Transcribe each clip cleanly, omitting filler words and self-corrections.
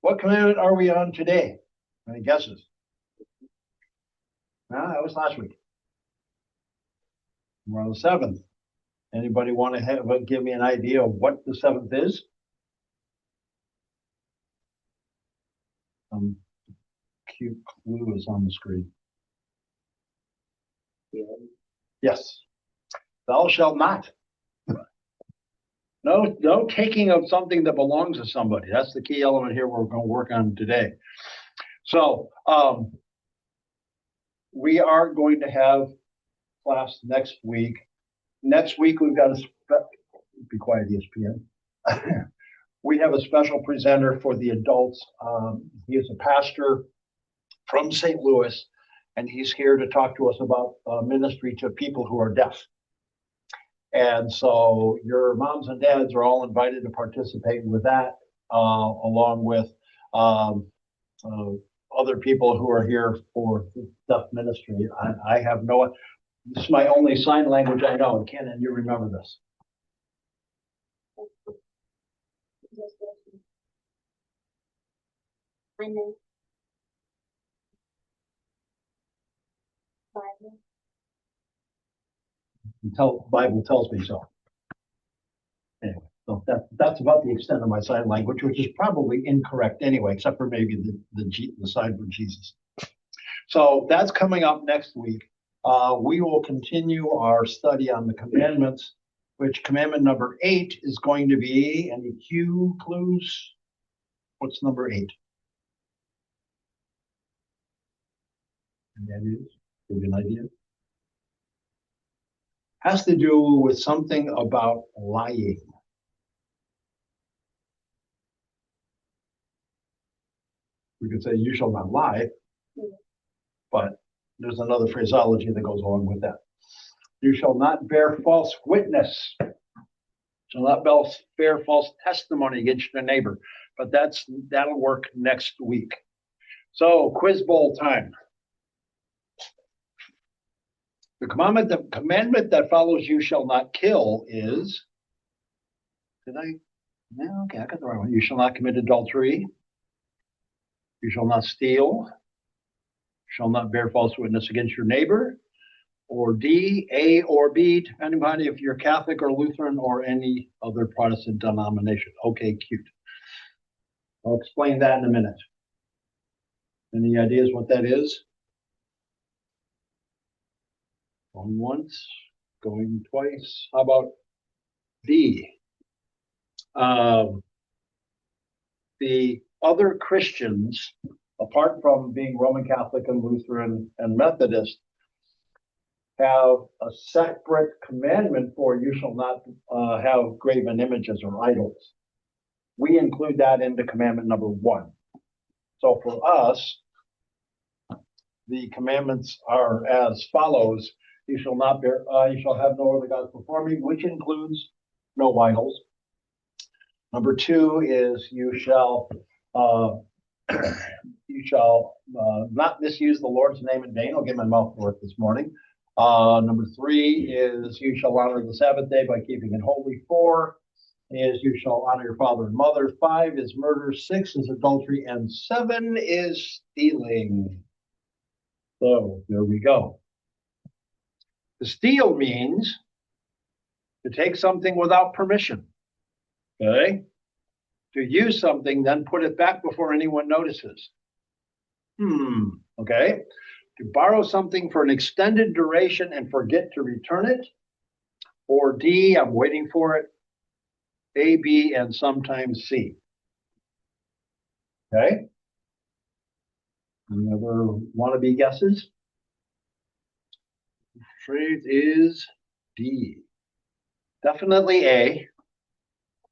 What commandment are we on today? Any guesses? No, that was last week. We're on the seventh. Anybody want to give me an idea of what the seventh is? Cute clue is on the screen. Yes. Thou shalt not. No taking of something that belongs to somebody. That's the key element here we're going to work on today. So we are going to have class next week. Next week we've got be quiet, ESPN. We have a special presenter for the adults. He is a pastor from St. Louis, and he's here to talk to us about ministry to people who are deaf. And so your moms and dads are all invited to participate with that, along with other people who are here for deaf ministry. I have no, this is my only sign language I know. Ken, you remember this? I know. Bible. Bible tells me so. Anyway, so that's about the extent of my sign language, which is probably incorrect anyway, except for maybe the sign for Jesus. So that's coming up next week. We will continue our study on the commandments, which commandment number 8 is going to be, any clues? What's number 8? Any ideas? Give you an idea? Has to do with something about lying. We could say you shall not lie, but there's another phraseology that goes along with that. You shall not bear false witness. Shall not bear false testimony against your neighbor. But that'll work next week. So quiz bowl time. The commandment that follows you shall not kill is, no, okay, I got the right one. You shall not commit adultery. You shall not steal. You shall not bear false witness against your neighbor. Or D, A, or B, depending on if you're Catholic or Lutheran or any other Protestant denomination. Okay, cute. I'll explain that in a minute. Any ideas what that is? Going once, going twice. How about D? The other Christians, apart from being Roman Catholic and Lutheran and Methodist, have a separate commandment for you shall not have graven images or idols. We include that into commandment number 1. So for us, the commandments are as follows. You shall not bear, you shall have no other gods before me, which includes no idols. Number 2 is you shall not misuse the Lord's name in vain. I'll get my mouth to work this morning. Number 3 is you shall honor the Sabbath day by keeping it holy. 4 is you shall honor your father and mother. 5 is murder. 6 is adultery. And 7 is stealing. So there we go. To steal means to take something without permission. Okay? To use something, then put it back before anyone notices. Okay? To borrow something for an extended duration and forget to return it. Or D, I'm waiting for it. A, B, and sometimes C. Okay? Any other wannabe guesses? Phrase is D. Definitely A. I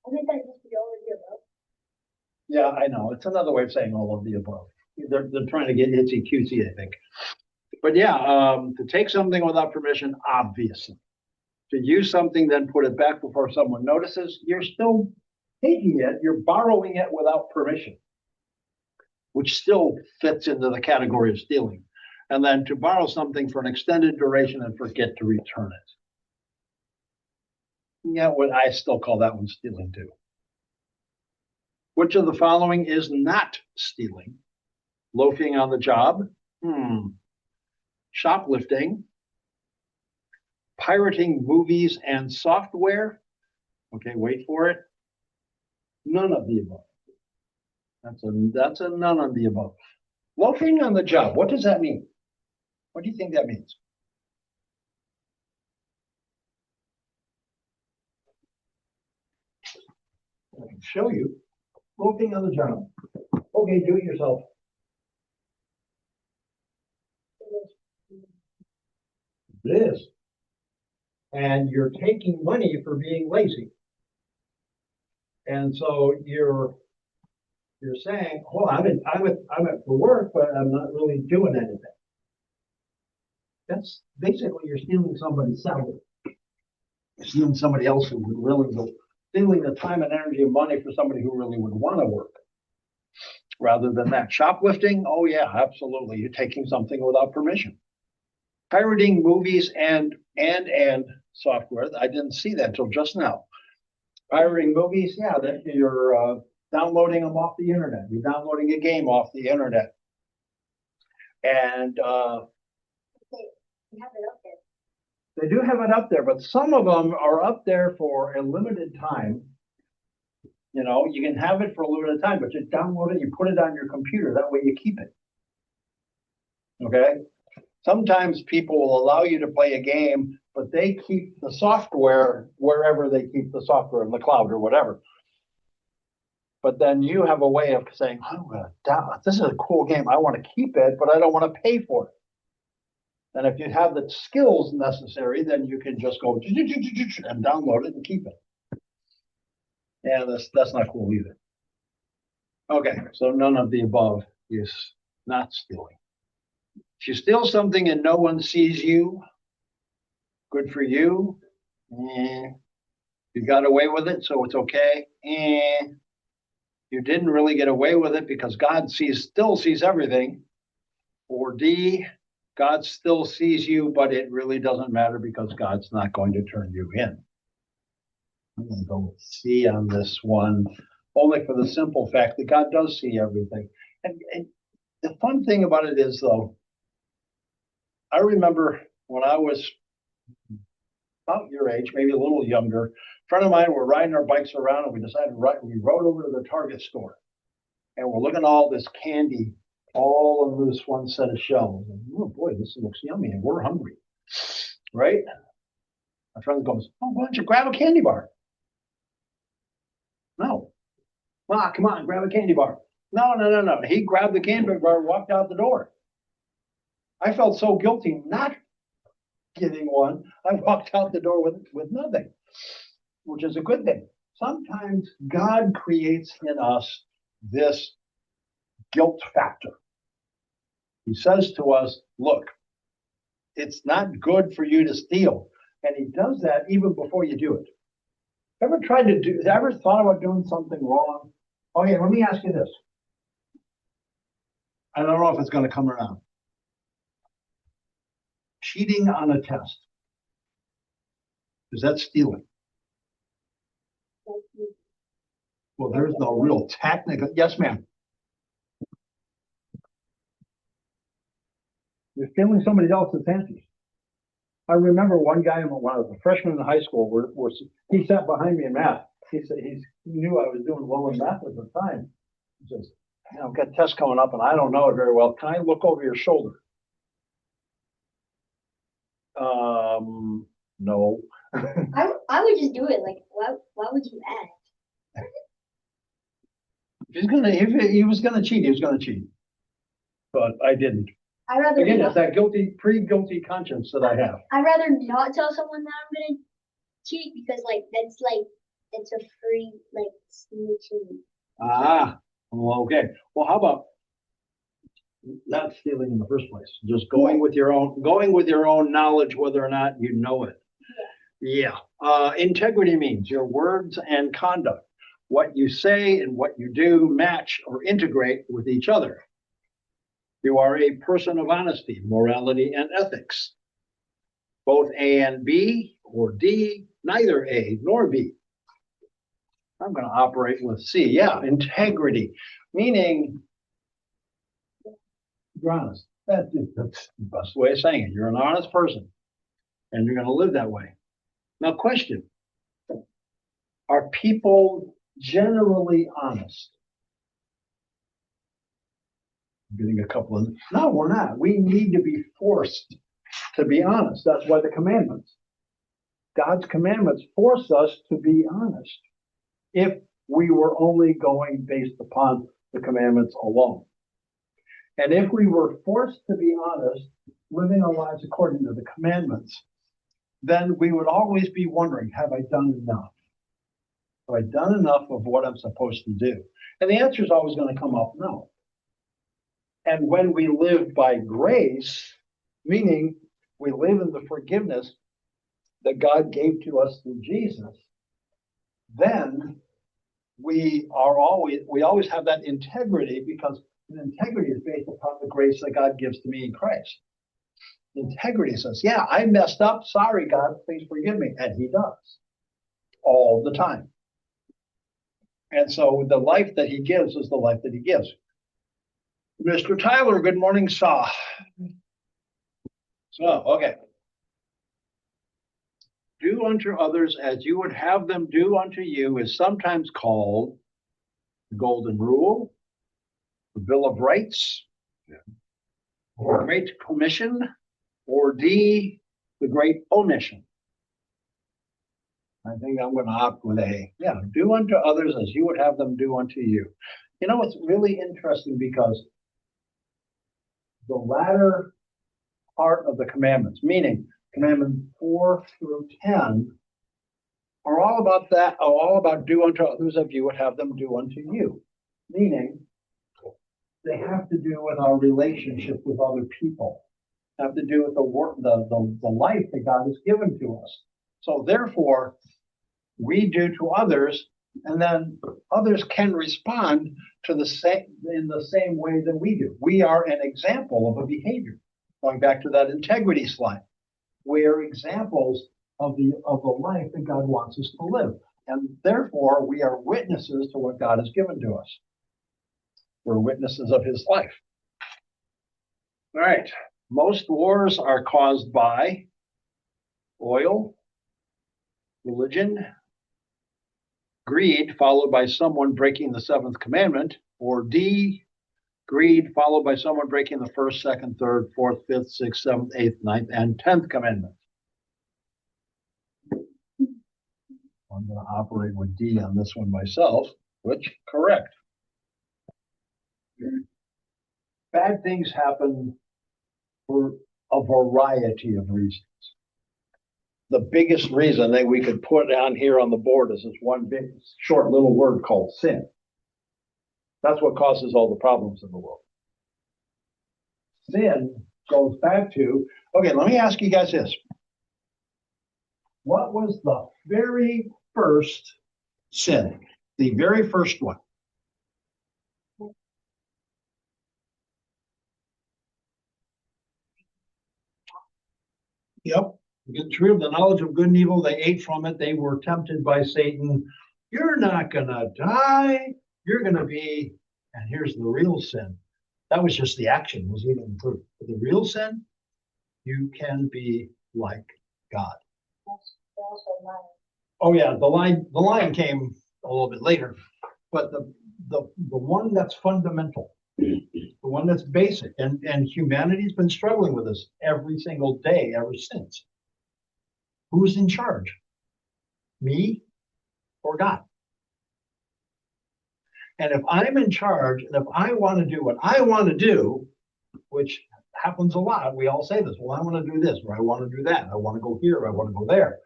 think that must be all of the above. Yeah, I know. It's another way of saying all of the above. They're trying to get itsy cutesy, I think. But yeah, to take something without permission, obviously. To use something, then put it back before someone notices, you're still taking it, you're borrowing it without permission, which still fits into the category of stealing. And then to borrow something for an extended duration and forget to return it. Yeah, I still call that one stealing too. Which of the following is not stealing? Loafing on the job, shoplifting, pirating movies and software. Okay, wait for it. None of the above. That's a none of the above. Loafing on the job. What does that mean? What do you think that means? I can show you. Loafing on the job. Okay, do it yourself. It is. And you're taking money for being lazy. And so you're saying, oh, I'm at for work, but I'm not really doing anything. That's basically you're stealing somebody's salary. You're stealing somebody else who would really go, stealing the time and energy and money for somebody who really would want to work. Rather than that. Shoplifting, oh yeah, absolutely. You're taking something without permission. Pirating movies and software. I didn't see that until just now. Pirating movies, yeah, that you're downloading them off the internet. You're downloading a game off the internet. And they have it up there. they do have it up there, but some of them are up there for a limited time. You know, you can have it for a limited time, but you download it, you put it on your computer. That way you keep it. Okay? Sometimes people will allow you to play a game, but they keep the software wherever they keep the software in the cloud or whatever. But then you have a way of saying, this is a cool game. I want to keep it, but I don't want to pay for it. And if you have the skills necessary, then you can just go and download it and keep it. Yeah, that's not cool either. Okay, so none of the above is not stealing. If you steal something and no one sees you, good for you. You got away with it, so it's okay. You didn't really get away with it because God still sees everything. Or D, God still sees you, but it really doesn't matter because God's not going to turn you in. I'm going to go with C on this one, only for the simple fact that God does see everything. And the fun thing about it is, though, I remember when I was about your age, maybe a little younger, a friend of mine were riding our bikes around and we decided we rode over to the Target store and we're looking at all this candy all on this one set of shelves. And, oh boy, this looks yummy and we're hungry, right? My friend goes, oh, why don't you grab a candy bar? No. Ma, come on, grab a candy bar. No. He grabbed the candy bar and walked out the door. I felt so guilty not getting one. I walked out the door with nothing, which is a good thing. Sometimes God creates in us this guilt factor. He says to us, look, it's not good for you to steal. And he does that even before you do it. Ever thought about doing something wrong? Okay, let me ask you this. I don't know if it's going to come around. Cheating on a test. Is that stealing? Well, there's no real technical. Yes, ma'am. You're stealing somebody else's answers. I remember one guy when I was a freshman in high school, he sat behind me in math. He said he knew I was doing well in math at the time. He says, I've got tests coming up and I don't know it very well. Can I look over your shoulder? No. I would just do it. Like, why would you ask? If he was gonna cheat, he was gonna cheat. But I didn't. I'd rather Again, not, it's that pre-guilty conscience that I have. I'd rather not tell someone that I'm gonna cheat because that's a free snitching. Well, okay. Well, how about not stealing in the first place? Just going with your own knowledge, whether or not you know it. Yeah. Integrity means your words and conduct, what you say and what you do match or integrate with each other. You are a person of honesty, morality, and ethics. Both A and B or D, neither A nor B. I'm going to operate with C. Yeah, integrity, meaning you're honest. That's the best way of saying it. You're an honest person, and you're going to live that way. Now, question: are people generally honest? I'm getting a couple of. No, we're not. We need to be forced to be honest. That's why the commandments. God's commandments force us to be honest. If we were only going based upon the commandments alone. And if we were forced to be honest, living our lives according to the commandments, then we would always be wondering, have I done enough? Have I done enough of what I'm supposed to do? And the answer is always going to come up, no. And when we live by grace, meaning we live in the forgiveness that God gave to us through Jesus, then we always have that integrity, because integrity is based upon the grace that God gives to me in Christ. Integrity says, yeah, I messed up. Sorry, God, please forgive me. And he does all the time. And so the life that he gives is the life that he gives. Mr. Tyler, good morning, sir. So, okay. Do unto others as you would have them do unto you is sometimes called the Golden Rule, the Bill of Rights, or Great Commission, or D, the Great Omission. I think I'm going to opt with A. Yeah, do unto others as you would have them do unto you. You know, it's really interesting because the latter part of the commandments, meaning commandments 4 through 10, are all about that, all about do unto others as you would have them do unto you. Meaning, they have to do with our relationship with other people, have to do with the work, the life that God has given to us. So therefore, we do to others, and then others can respond to the same in the same way that we do. We are an example of a behavior. Going back to that integrity slide, we are examples of the life that God wants us to live, and therefore we are witnesses to what God has given to us. We're witnesses of his life. All right. Most wars are caused by oil, religion, greed, followed by someone breaking the seventh commandment, or D, greed, followed by someone breaking the first, second, third, fourth, fifth, sixth, seventh, eighth, ninth, and 10th commandment. I'm going to operate with D on this one myself, which correct. Bad things happen for a variety of reasons. The biggest reason that we could put on here on the board is this one big short little word called sin. That's what causes all the problems in the world. Sin goes back to, okay, let me ask you guys this. What was the very first sin? The very first one? Yep. The tree of the knowledge of good and evil, they ate from it. They were tempted by Satan. You're not going to die. You're going to be, and here's the real sin. That was just the action, wasn't even the proof. But the real sin, you can be like God. Oh yeah, the lion came a little bit later, but the one that's fundamental, the one that's basic, and humanity's been struggling with this every single day ever since. Who's in charge? Me or God? And if I'm in charge, and if I want to do what I want to do, which happens a lot, we all say this, well, I want to do this, or I want to do that, I want to go here, or I want to go there.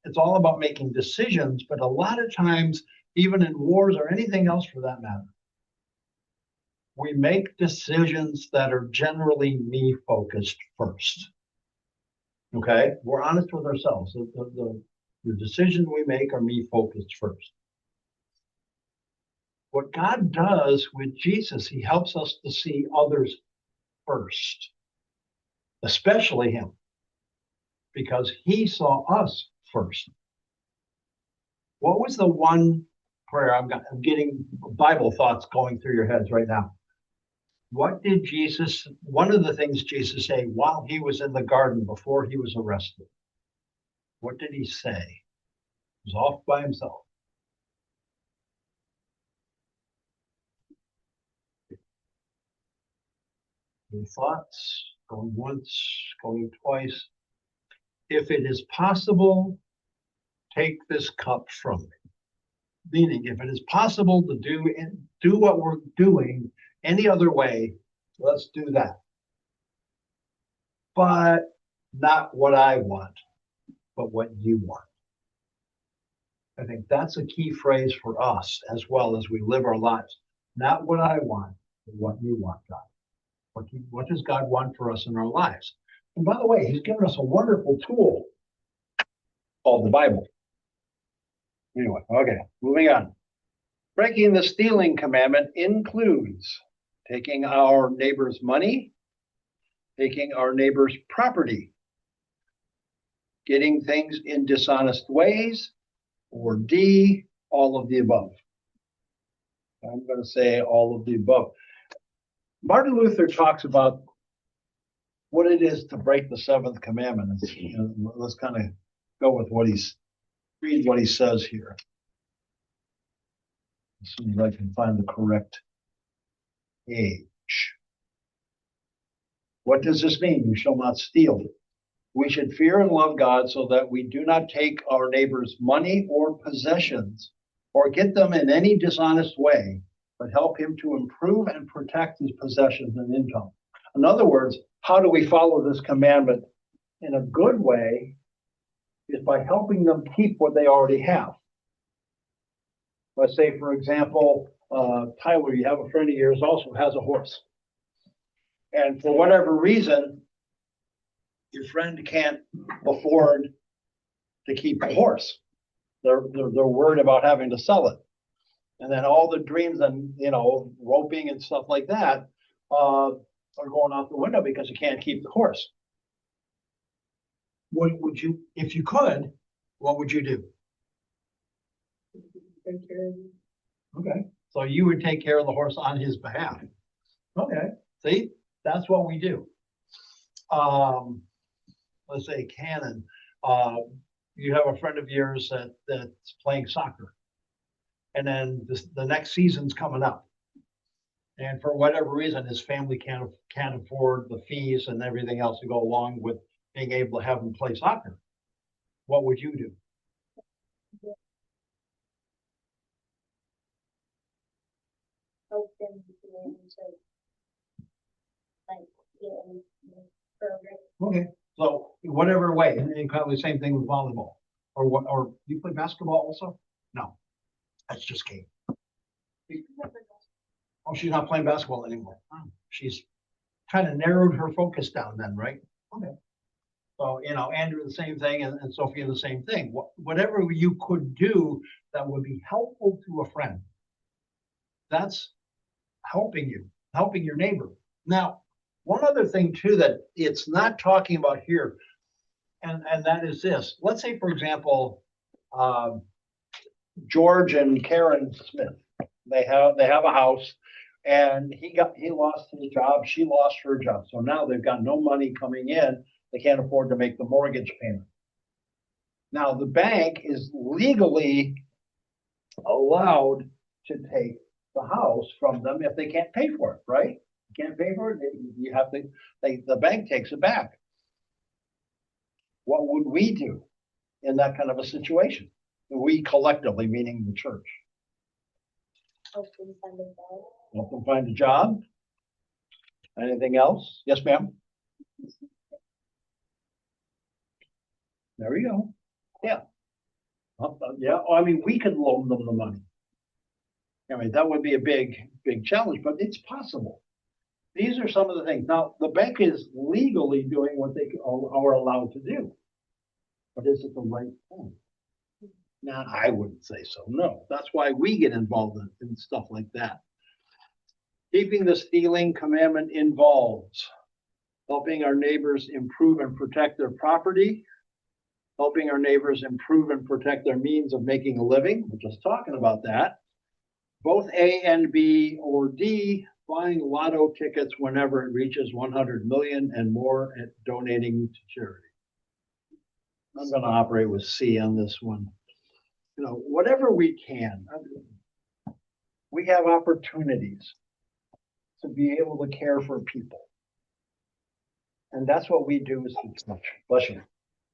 It's all about making decisions, but a lot of times, even in wars or anything else for that matter, we make decisions that are generally me-focused first. Okay? We're honest with ourselves. The decisions we make are me-focused first. What God does with Jesus, he helps us to see others first, especially him, because he saw us first. What was the one prayer. I'm getting Bible thoughts going through your heads right now. What did Jesus, one of the things Jesus said while he was in the garden before he was arrested? What did he say? He was off by himself. Any thoughts? Going once, going twice. If it is possible, take this cup from me. Meaning, if it is possible to do what we're doing any other way, let's do that. But not what I want, but what you want. I think that's a key phrase for us as well as we live our lives. Not what I want, but what you want, God. What does God want for us in our lives? And by the way, he's given us a wonderful tool called the Bible. Anyway, okay, moving on. Breaking the stealing commandment includes taking our neighbor's money, taking our neighbor's property, getting things in dishonest ways, or D, all of the above. I'm going to say all of the above. Martin Luther talks about what it is to break the seventh commandment. Let's kind of go with read what he says here. As soon as I can find the correct page. What does this mean? You shall not steal. We should fear and love God so that we do not take our neighbor's money or possessions or get them in any dishonest way, but help him to improve and protect his possessions and income. In other words, how do we follow this commandment in a good way is by helping them keep what they already have. Let's say, for example, Tyler, you have a friend of yours also has a horse. And for whatever reason, your friend can't afford to keep the horse. They're worried about having to sell it. And then all the dreams and, roping and stuff like that are going out the window because you can't keep the horse. What would you, if you could, what would you do? Take care of him. Okay. So you would take care of the horse on his behalf. Okay. See, that's what we do. Let's say Canon, you have a friend of yours that's playing soccer. And then the next season's coming up. And for whatever reason, his family can't afford the fees and everything else to go along with being able to have him play soccer. What would you do? Help them to like get in the program. Okay. So whatever way, and kind of the same thing with volleyball. Or you play basketball also? No. That's just Kate. Oh, she's not playing basketball anymore. She's kind of narrowed her focus down then, right? Okay. So, Andrew, the same thing, and Sophia, the same thing. Whatever you could do that would be helpful to a friend, that's helping your neighbor. Now, one other thing, too, that it's not talking about here, and that is this. Let's say, for example, George and Karen Smith, they have a house, and he lost his job, she lost her job. So now they've got no money coming in. They can't afford to make the mortgage payment. Now the bank is legally allowed to take the house from them if they can't pay for it, right? You can't pay for it, you have to, the bank takes it back. What would we do in that kind of a situation? We collectively, meaning the church. Help them find a job. Help them find a job. Anything else? Yes, ma'am. There you go. Yeah. Yeah. I mean, we could loan them the money. I mean, that would be a big challenge, but it's possible. These are some of the things. Now, the bank is legally doing what they are allowed to do. But is it the right thing? No, I wouldn't say so. No, that's why we get involved in stuff like that. Keeping the stealing commandment involves helping our neighbors improve and protect their property, helping our neighbors improve and protect their means of making a living. We're just talking about that. Both A and B or D, buying lotto tickets whenever it reaches 100 million and more at donating to charity. I'm going to operate with C on this one. You know, whatever we can. We have opportunities to be able to care for people. And that's what we do as the church. Bless you.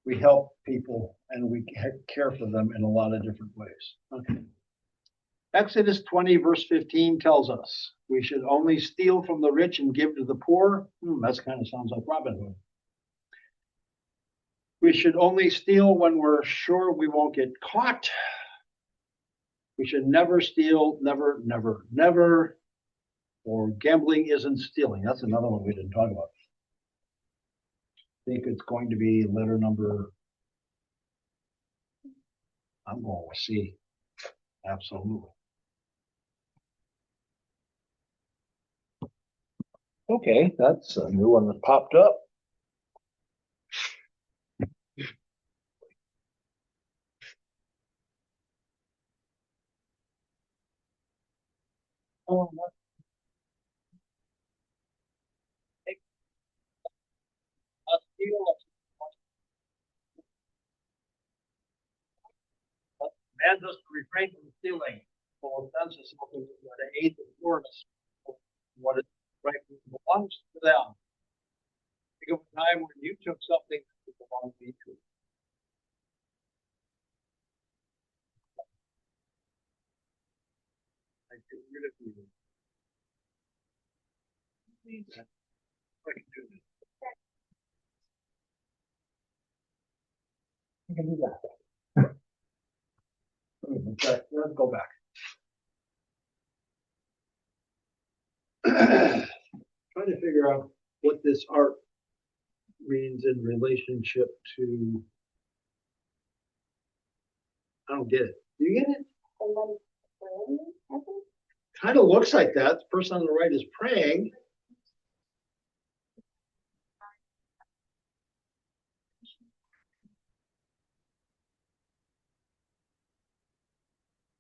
We help people and we care for them in a lot of different ways. Okay. Exodus 20, verse 15 tells us we should only steal from the rich and give to the poor. That kind of sounds like Robin Hood. We should only steal when we're sure we won't get caught. We should never steal, never, never, never. Or gambling isn't stealing. That's another one we didn't talk about. I think it's going to be letter number, I'm going with C. Absolutely. Okay, that's a new one that popped up. Oh, commands us to refrain from stealing. For offense is something that aids the poorness. What it rightfully belongs to them. Think of a time when you took something that belonged to you. I get rid of you. I can do this. I can do that. Okay, let's go back. Trying to figure out what this art means in relationship to. I don't get it. Do you get it? Kind of looks like that. The person on the right is praying.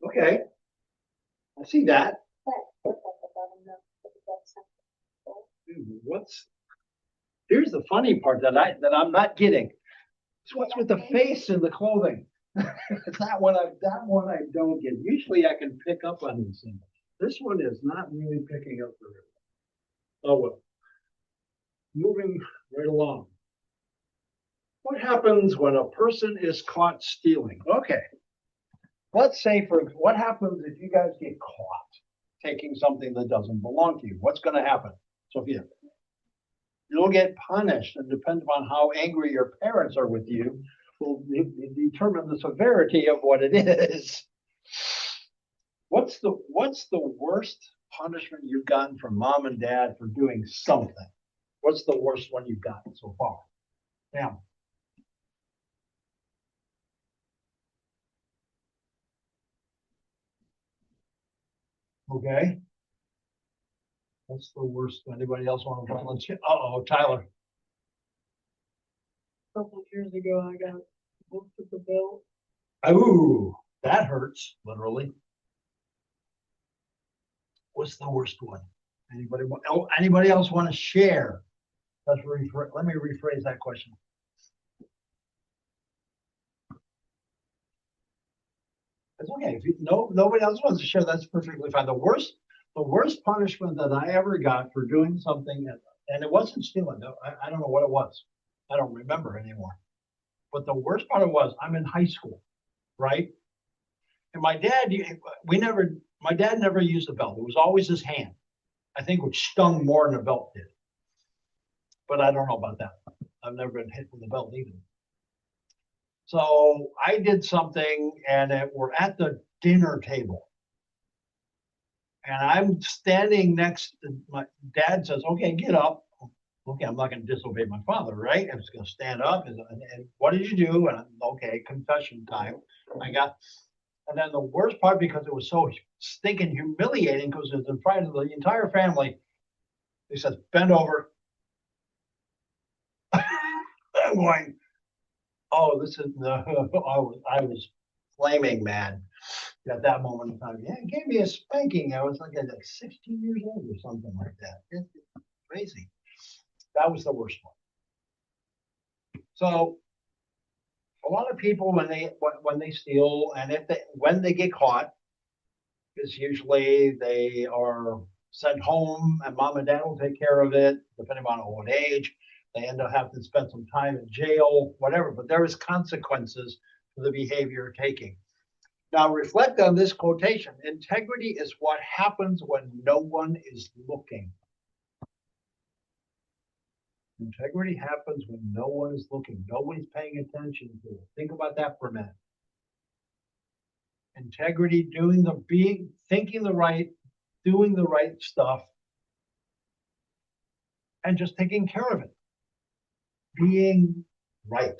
Okay. I see that. Here's the funny part that I'm not getting. It's what's with the face and the clothing. that one I don't get. Usually I can pick up on these things. This one is not really picking up for it. Oh well. Moving right along. What happens when a person is caught stealing? Okay. Let's say what happens if you guys get caught taking something that doesn't belong to you? What's going to happen, Sophia? You'll get punished, and depending on how angry your parents are with you, will determine the severity of what it is. What's the worst punishment you've gotten from mom and dad for doing something? What's the worst one you've gotten so far? Yeah. Okay. What's the worst? Anybody else want to volunteer? Uh-oh, Tyler. A couple of years ago, I got booked at the bill. Ooh, that hurts, literally. What's the worst one? Anybody else want to share? Let me rephrase that question. It's okay. If nobody else wants to share, that's perfectly fine. The worst punishment that I ever got for doing something, and it wasn't stealing. I don't know what it was. I don't remember anymore. But the worst part was I'm in high school, right? And my dad never used a belt. It was always his hand. I think it stung more than a belt did. But I don't know about that. I've never been hit with a belt either. So I did something, and we're at the dinner table. And I'm standing next to my dad says, okay, get up. Okay, I'm not going to disobey my father, right? I'm just going to stand up. And what did you do? And okay, confession time. And then the worst part, because it was so stinking humiliating, because it was in front of the entire family, he says, bend over. I'm going, Oh, this is the, I was flaming mad at that moment in time. Yeah, it gave me a spanking. I was like 16 years old or something like that. It's crazy. That was the worst one. So a lot of people when they steal and when they get caught, is usually they are sent home and mom and dad will take care of it, depending on old age. They end up having to spend some time in jail, whatever, but there is consequences for the behavior taking. Now reflect on this quotation. Integrity is what happens when no one is looking. Integrity happens when no one is looking. Nobody's paying attention to it. Think about that for a minute. Integrity, thinking the right, doing the right stuff, and just taking care of it. Being right,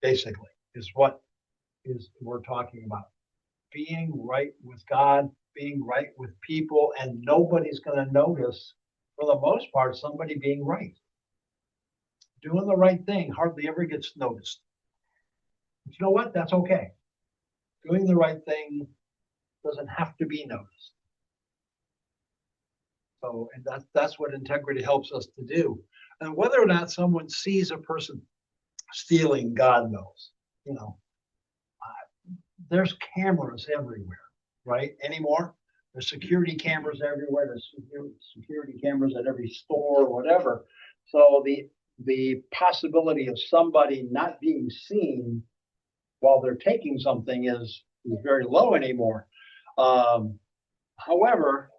basically, is what we're talking about. Being right with God, being right with people, and nobody's going to notice, for the most part, somebody being right. Doing the right thing hardly ever gets noticed. But you know what? That's okay. Doing the right thing doesn't have to be noticed. So, and that's what integrity helps us to do. And whether or not someone sees a person stealing, God knows. You know, there's cameras everywhere, right? Anymore? There's security cameras everywhere. There's security cameras at every store or whatever. So the possibility of somebody not being seen while they're taking something is very low anymore. However,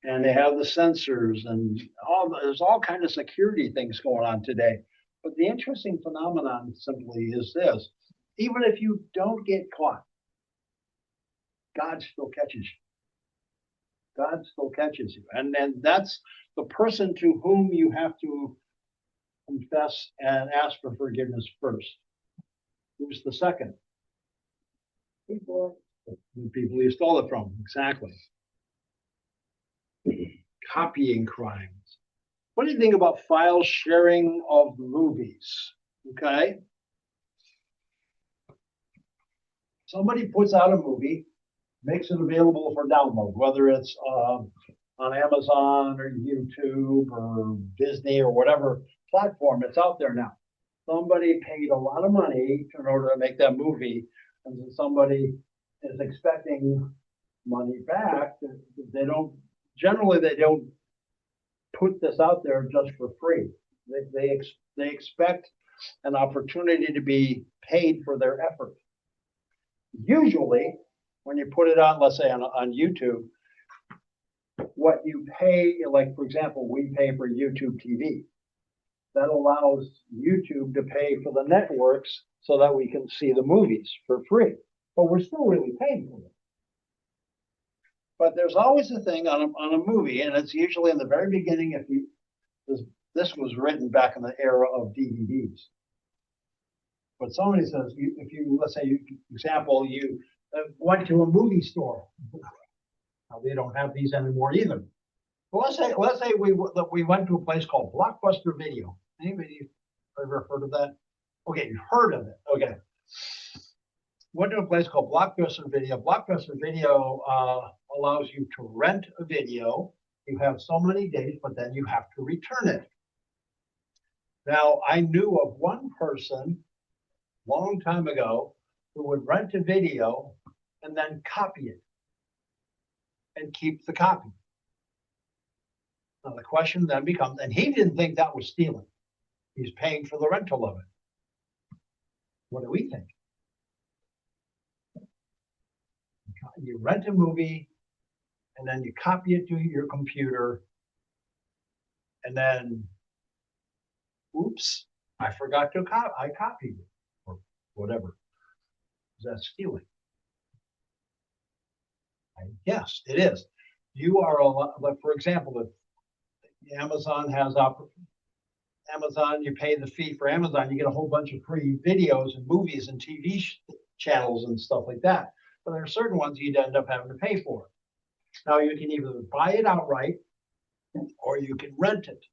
and they have the sensors and there's all kind of security things going on today. But the interesting phenomenon simply is this: even if you don't get caught, God still catches you. God still catches you. And then that's the person to whom you have to confess and ask for forgiveness first. Who's the second? People. The people you stole it from. Exactly. Copying crimes. What do you think about file sharing of movies? Okay. Somebody puts out a movie, makes it available for download, whether it's on Amazon or YouTube or Disney or whatever platform it's out there now. Somebody paid a lot of money in order to make that movie, and so somebody is expecting money back. They don't put this out there just for free. They expect an opportunity to be paid for their effort. Usually, when you put it on, let's say on YouTube, what you pay, like for example, we pay for YouTube TV. That allows YouTube to pay for the networks so that we can see the movies for free. But we're still really paying for it. But there's always a thing on a movie, and it's usually in the very beginning. This was written back in the era of DVDs. But somebody says, let's say, example, you went to a movie store. Now, they don't have these anymore either. But let's say we went to a place called Blockbuster Video. Anybody ever heard of that? Okay, you heard of it. Okay. Went to a place called Blockbuster Video. Blockbuster Video allows you to rent a video. You have so many days, but then you have to return it. Now, I knew of one person long time ago who would rent a video and then copy it and keep the copy. Now the question then becomes, and he didn't think that was stealing. He's paying for the rental of it. What do we think? You rent a movie and then you copy it to your computer and then, oops, I forgot to I copied it or whatever. Is that stealing? Yes, it is. You are like, for example, if Amazon has Amazon, you pay the fee for Amazon, you get a whole bunch of free videos and movies and TV channels and stuff like that. But there are certain ones you'd end up having to pay for. Now you can either buy it outright or you can rent it.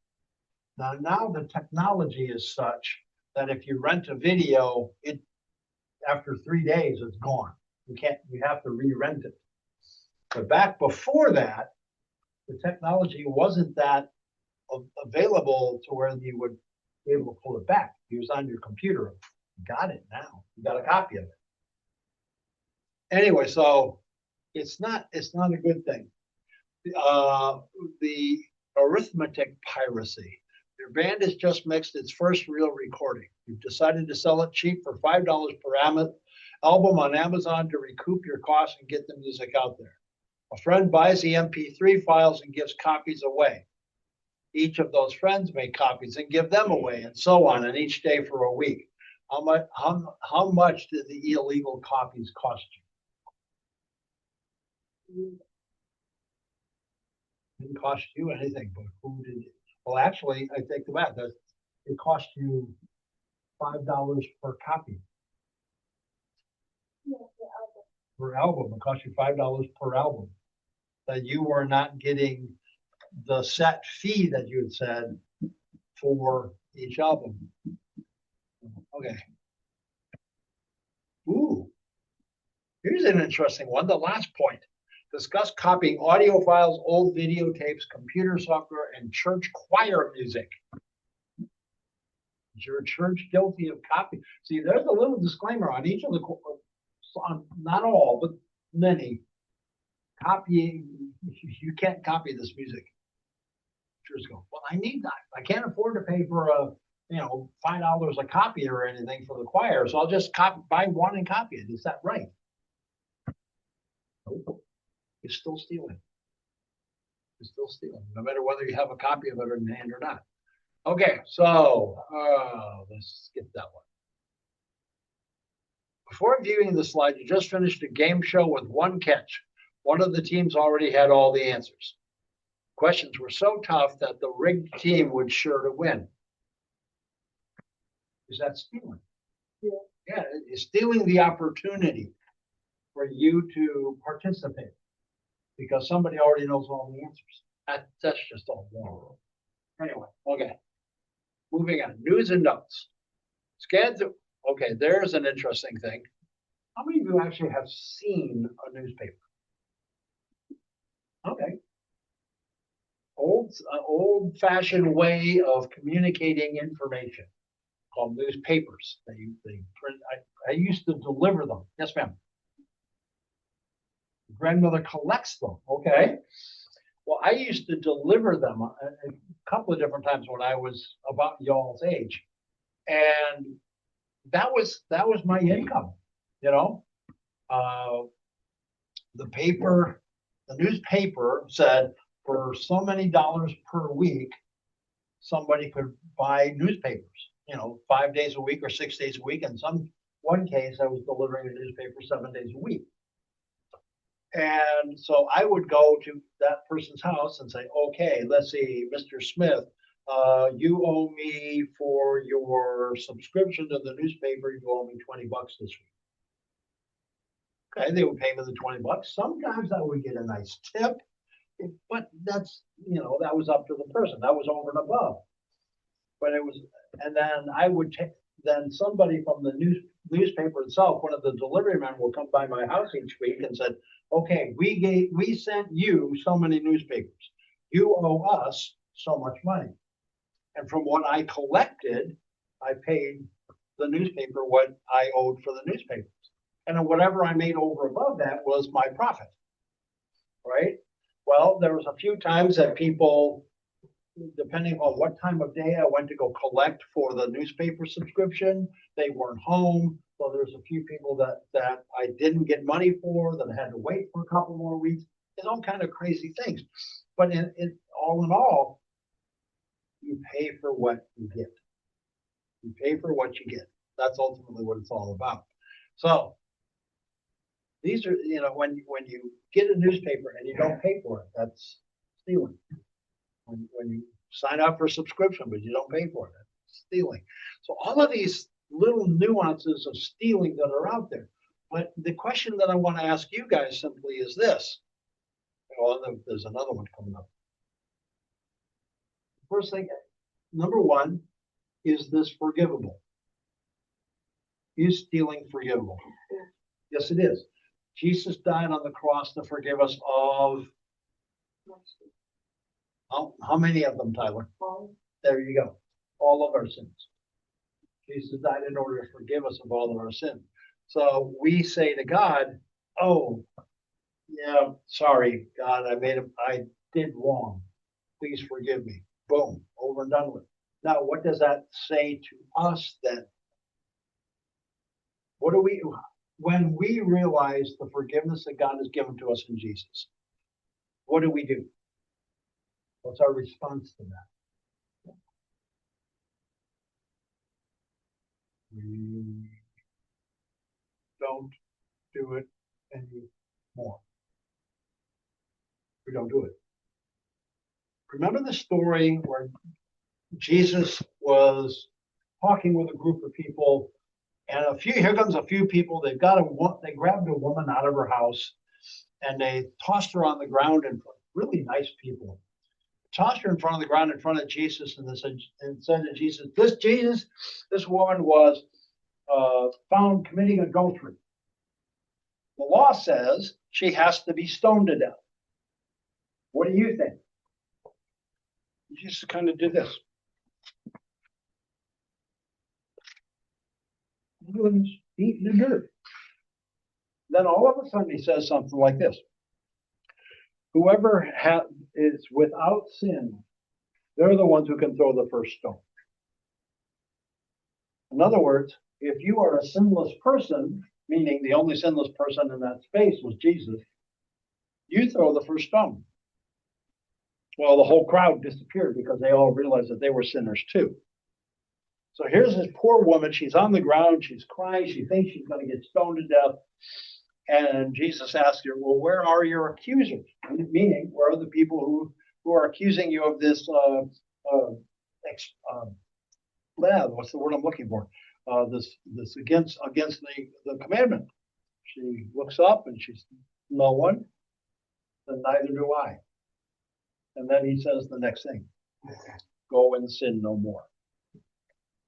Now the technology is such that if you rent a video, after 3 days, it's gone. You have to re-rent it. But back before that, the technology wasn't that available to where you would be able to pull it back. It was on your computer. You got it now. You got a copy of it. Anyway, so it's not a good thing. The arithmetic piracy. Your band has just mixed its first real recording. You've decided to sell it cheap for $5 per album on Amazon to recoup your costs and get the music out there. A friend buys the MP3 files and gives copies away. Each of those friends make copies and give them away, and so on, and each day for a week. How much did the illegal copies cost you? Didn't cost you anything, but who did it? Well, actually, I take the math. It cost you $5 per copy. Yeah, the album. Per album. It cost you $5 per album. That you were not getting the set fee that you had said for each album. Okay. Ooh. Here's an interesting one. The last point. Discuss copying audio files, old videotapes, computer software, and church choir music. Is your church guilty of copying? See, there's a little disclaimer on each of the, not all, but many. Copying, you can't copy this music. Church go, well, I need that. I can't afford to pay for $5 a copy or anything for the choir, so I'll just buy one and copy it. Is that right? Nope. You're still stealing. You're still stealing, no matter whether you have a copy of it in hand or not. Okay, so let's skip that one. Before viewing the slide, you just finished a game show with one catch. One of the teams already had all the answers. Questions were so tough that the rigged team was sure to win. Is that stealing? Yeah. Yeah, it's stealing the opportunity for you to participate because somebody already knows all the answers. That's just all wrong. Anyway, okay. Moving on. News and notes. Scan through. Okay, there's an interesting thing. How many of you actually have seen a newspaper? Okay. Old-fashioned way of communicating information called newspapers. They print. I used to deliver them. Yes, ma'am. Grandmother collects them. Okay. Well, I used to deliver them a couple of different times when I was about y'all's age, and that was my income. The newspaper said for so many dollars per week, somebody could buy newspapers. 5 days a week or 6 days a week. In one case, I was delivering a newspaper 7 days a week. And so I would go to that person's house and say, okay, let's see, Mr. Smith, you owe me for your subscription to the newspaper, you owe me $20 this week. Okay, they would pay me the $20. Sometimes I would get a nice tip, but that's, that was up to the person. That was over and above. But and then I would take, then somebody from the newspaper itself, one of the delivery men will come by my house each week and said, okay, we sent you so many newspapers. You owe us so much money. And from what I collected, I paid the newspaper what I owed for the newspapers. And then whatever I made over above that was my profit, right? Well, there was a few times that people, depending on what time of day I went to go collect for the newspaper subscription, they weren't home. So there's a few people that I didn't get money for, that I had to wait for a couple more weeks. There's all kind of crazy things. But all in all, you pay for what you get. You pay for what you get. That's ultimately what it's all about. So these are, when you get a newspaper and you don't pay for it, that's stealing. When you sign up for a subscription, but you don't pay for it, that's stealing. So all of these little nuances of stealing that are out there. But the question that I want to ask you guys simply is this. Well, there's another one coming up. First thing, number one, is this forgivable? Is stealing forgivable? Yes, it is. Jesus died on the cross to forgive us of how many of them, Tyler? There you go. All of our sins. Jesus died in order to forgive us of all of our sins. So we say to God, oh, yeah, sorry, God, I did wrong. Please forgive me. Boom, over and done with. Now, what does that say to us then? When we realize the forgiveness that God has given to us in Jesus, what do we do? What's our response to that? We don't do it anymore. We don't do it. Remember the story where Jesus was talking with a group of people, and here comes a few people. They grabbed a woman out of her house, and they tossed her on the ground in front. Really nice people. Tossed her in front of the ground in front of Jesus, and said to Jesus, this woman was found committing adultery. The law says she has to be stoned to death. What do you think? Jesus kind of did this. He was eating the dirt. Then all of a sudden he says something like this. Whoever is without sin, they're the ones who can throw the first stone. In other words, if you are a sinless person, meaning the only sinless person in that space was Jesus, you throw the first stone. Well, the whole crowd disappeared because they all realized that they were sinners too. So here's this poor woman. She's on the ground. She's crying. She thinks she's going to get stoned to death. And Jesus asks her, well, where are your accusers? Meaning, where are the people who are accusing you of this, what's the word I'm looking for? This against the commandment. She looks up and she's, no one. Then neither do I. And then he says the next thing, go and sin no more.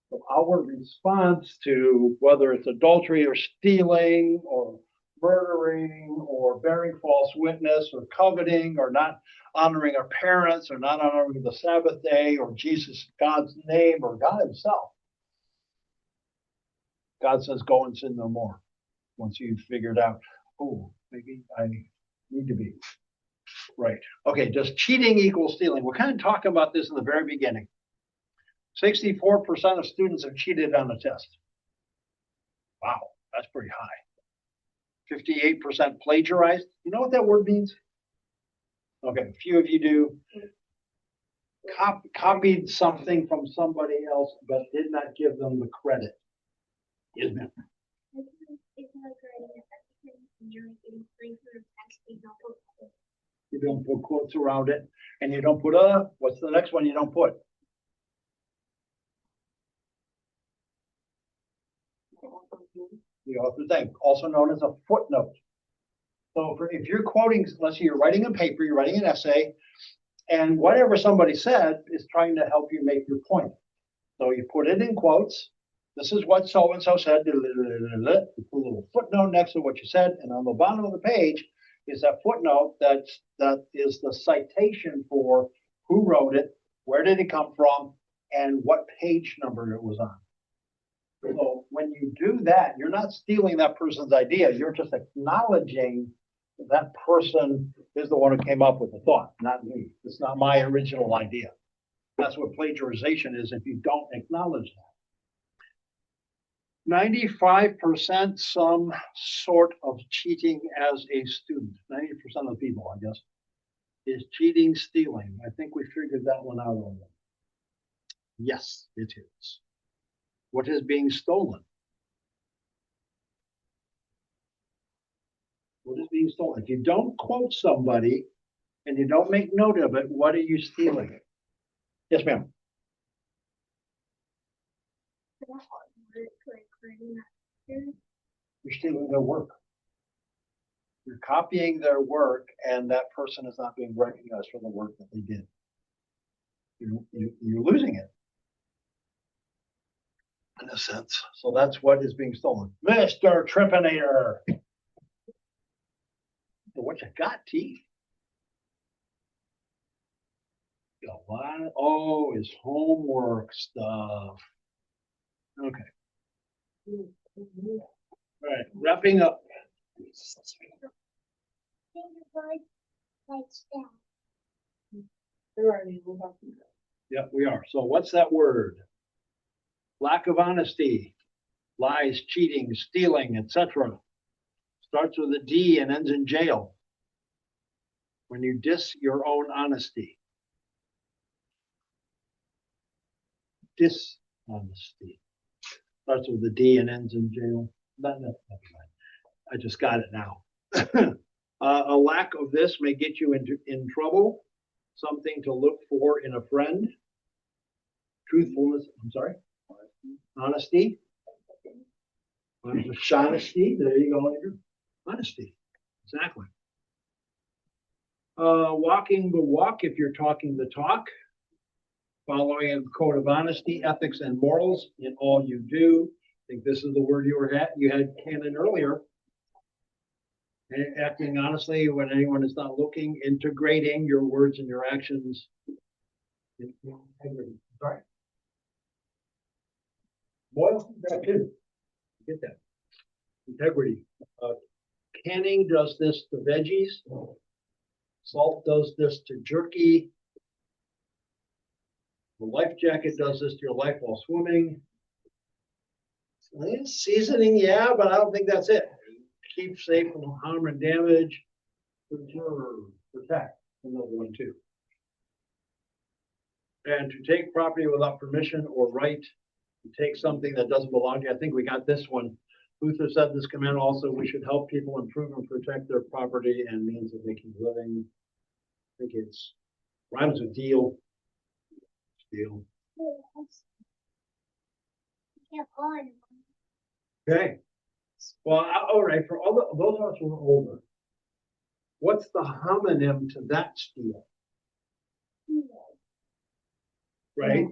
So our response to whether it's adultery or stealing or murdering or bearing false witness or coveting or not honoring our parents or not honoring the Sabbath day or Jesus, God's name or God himself. God says, go and sin no more. Once you've figured out, oh, maybe I need to be right. Okay, does cheating equal stealing? We're kind of talking about this in the very beginning. 64% of students have cheated on a test. Wow, that's pretty high. 58% plagiarized. You know what that word means? Okay, a few of you do. Copied something from somebody else, but did not give them the credit. Isn't it? You don't put quotes around it, and you don't put what's the next one you don't put? The author's name, also known as a footnote. So if you're quoting, let's say you're writing a paper, you're writing an essay, and whatever somebody said is trying to help you make your point. So you put it in quotes. This is what so-and-so said. You put a little footnote next to what you said, and on the bottom of the page is that footnote that is the citation for who wrote it, where did it come from, and what page number it was on. So when you do that, you're not stealing that person's idea. You're just acknowledging that person is the one who came up with the thought, not me. It's not my original idea. That's what plagiarization is if you don't acknowledge that. 95% some sort of cheating as a student. 90% of the people, I guess, is cheating, stealing. I think we figured that one out already. Yes, it is. What is being stolen? What is being stolen? If you don't quote somebody and you don't make note of it, what are you stealing? Yes, ma'am. You're stealing their work. You're copying their work, and that person is not being recognized for the work that they did. You're losing it. in a sense. So that's what is being stolen. Mr. Trippinator. What you got, teeth? Got what? Oh, his homework stuff. Okay. All right, wrapping up. There are any, we'll have to go. Yeah, we are. So what's that word? Lack of honesty, lies, cheating, stealing, etc. Starts with a D and ends in jail. When you diss your own honesty. Dishonesty. Starts with a D and ends in jail. Not that. I just got it now. A lack of this may get you in trouble. Something to look for in a friend. Truthfulness. I'm sorry. Honesty. Honesty. There you go. Andrew. Honesty. Exactly. Walking the walk if you're talking the talk. Following a code of honesty, ethics, and morals in all you do. I think this is the word you had canon earlier. Acting honestly when anyone is not looking, integrating your words and your actions. Integrity. Sorry. Boyle, that too. Get that. Integrity. Canning does this to veggies. Salt does this to jerky. The life jacket does this to your life while swimming. Seasoning, yeah, but I don't think that's it. Keep safe from harm and damage. Preserve, protect, another one too. And to take property without permission or right, to take something that doesn't belong to you. I think we got this one. Luther said this command also, we should help people improve and protect their property and means of making a living. I think it's rhymes with deal. Deal. Okay. Well, all right. For all those of us who are older, what's the homonym to that steal? Right.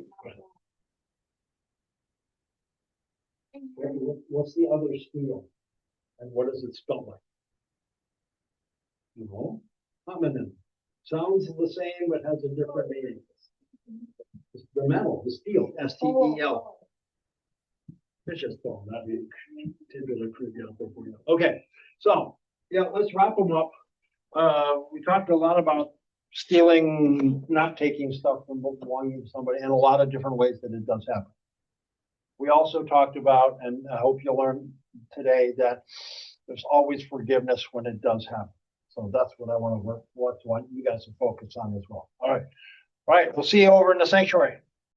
What's the other steal? And what does it spell like? No. Homonym. Sounds the same, but has a different meaning. The metal, the steel, S-T-E-L. Vicious stone, that'd be tidbit of trivia out there for you. Okay, so yeah, let's wrap them up. We talked a lot about stealing, not taking stuff from belonging to somebody, and a lot of different ways that it does happen. We also talked about, and I hope you'll learn today, that there's always forgiveness when it does happen. So that's what I want you guys to focus on as well. All right. All right, we'll see you over in the sanctuary.